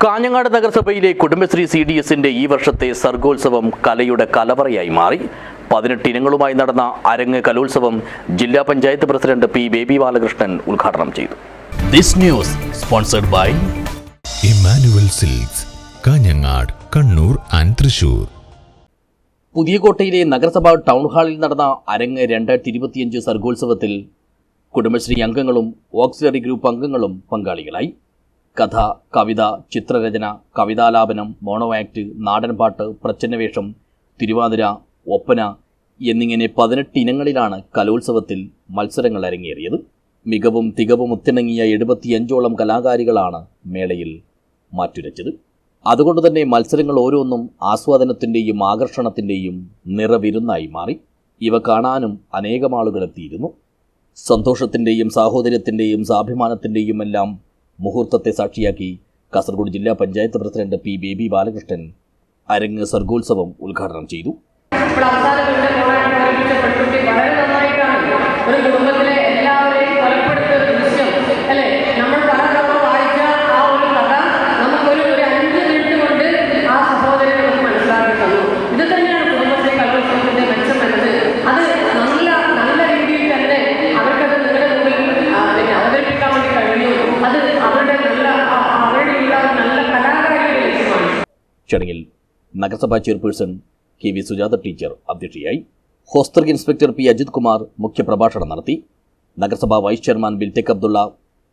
കാഞ്ഞങ്ങാട് നഗരസഭയിലെ കുടുംബശ്രീ CDSന്റെ ഈ വർഷത്തെ സർഗോത്സവം കലയുടെ കലവറയായി മാറി. 18 ഇനങ്ങളുമായി നടന്ന അരങ്ങ് കലോത്സവം ജില്ലാ പഞ്ചായത്ത് പ്രസിഡന്റ് P. ബേബി ബാലകൃഷ്ണൻ ഉദ്ഘാടനം ചെയ്തു. This news sponsored by Emmanuel silks, Kanhangad, Kannur and Thrissur. പുതിയകോട്ടയിലെ നഗരസഭാ ടൗൺ ഹാളിൽ നടന്ന അരങ്ങ് 2025 സർഗോത്സവത്തിൽ കുടുംബശ്രീ അംഗങ്ങളും ഓക്സിലറി ഗ്രൂപ്പ് അംഗങ്ങളും പങ്കാളികളായി. കഥ, കവിത, ചിത്രരചന, കവിതാലാപനം, മോണോ ആക്ട്, നാടൻപാട്ട്, പ്രച്ഛന്നവേഷം, തിരുവാതിര, ഒപ്പന എന്നിങ്ങനെ 18 ഇനങ്ങളിലാണ് കലോത്സവത്തിൽ മത്സരങ്ങൾ അരങ്ങേറിയത്. മികവും തികവും ഒത്തിണങ്ങിയ 75ഓളം കലാകാരികളാണ് മേളയിൽ മാറ്റുരച്ചത്. അതുകൊണ്ടുതന്നെ മത്സരങ്ങൾ ഓരോന്നും ആസ്വാദനത്തിൻ്റെയും ആകർഷണത്തിൻ്റെയും നിറവിരുന്നായി മാറി. ഇവ കാണാനും അനേകം ആളുകൾ എത്തിയിരുന്നു. സന്തോഷത്തിൻ്റെയും സാഹോദര്യത്തിൻ്റെയും സ്വാഭിമാനത്തിൻ്റെയും എല്ലാം മുഹൂർത്തത്തെ സാക്ഷിയാക്കി കാസർഗോഡ് ജില്ലാ പഞ്ചായത്ത് പ്രസിഡന്റ് P. ബേബി ബാലകൃഷ്ണൻ അരങ്ങ് സർഗോത്സവം ഉദ്ഘാടനം ചെയ്തു. ചടങ്ങിൽ നഗരസഭാ ചെയർപേഴ്സൺ KV സുജാത ടീച്ചർ അധ്യക്ഷയായി. ഹോസ്റ്റർ ഇൻസ്പെക്ടർ P. അജിത് കുമാർ മുഖ്യപ്രഭാഷണം നടത്തി. നഗരസഭാ വൈസ് ചെയർമാൻ ബിൽറ്റെക് അബ്ദുള്ള,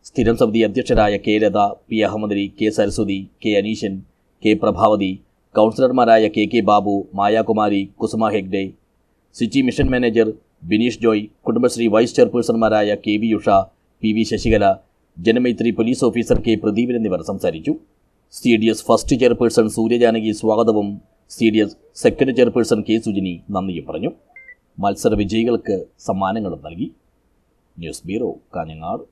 സ്ഥിരം സമിതി അധ്യക്ഷരായ K. Latha, P. Ahmed, K. Saraswati, K. Aneeshan, K. Prabhavathi, കൗൺസിലർമാരായ K. Babu, Mayakumari, Kusuma Hegde, city mission manager Bineesh Joy, Kudumbashree vice ചെയർപേഴ്സൺമാരായ KV Usha, PV Sasikala, Janamaithri police officer K. Pradeepan എന്നിവർ സംസാരിച്ചു. CDS ഫസ്റ്റ് ചെയർപേഴ്സൺ സൂര്യജാനകി സ്വാഗതവും CDS second chairperson K. Sujini നന്ദിയും പറഞ്ഞു. മത്സര വിജയികൾക്ക് സമ്മാനങ്ങളും നൽകി. News bureau, Kanhangad.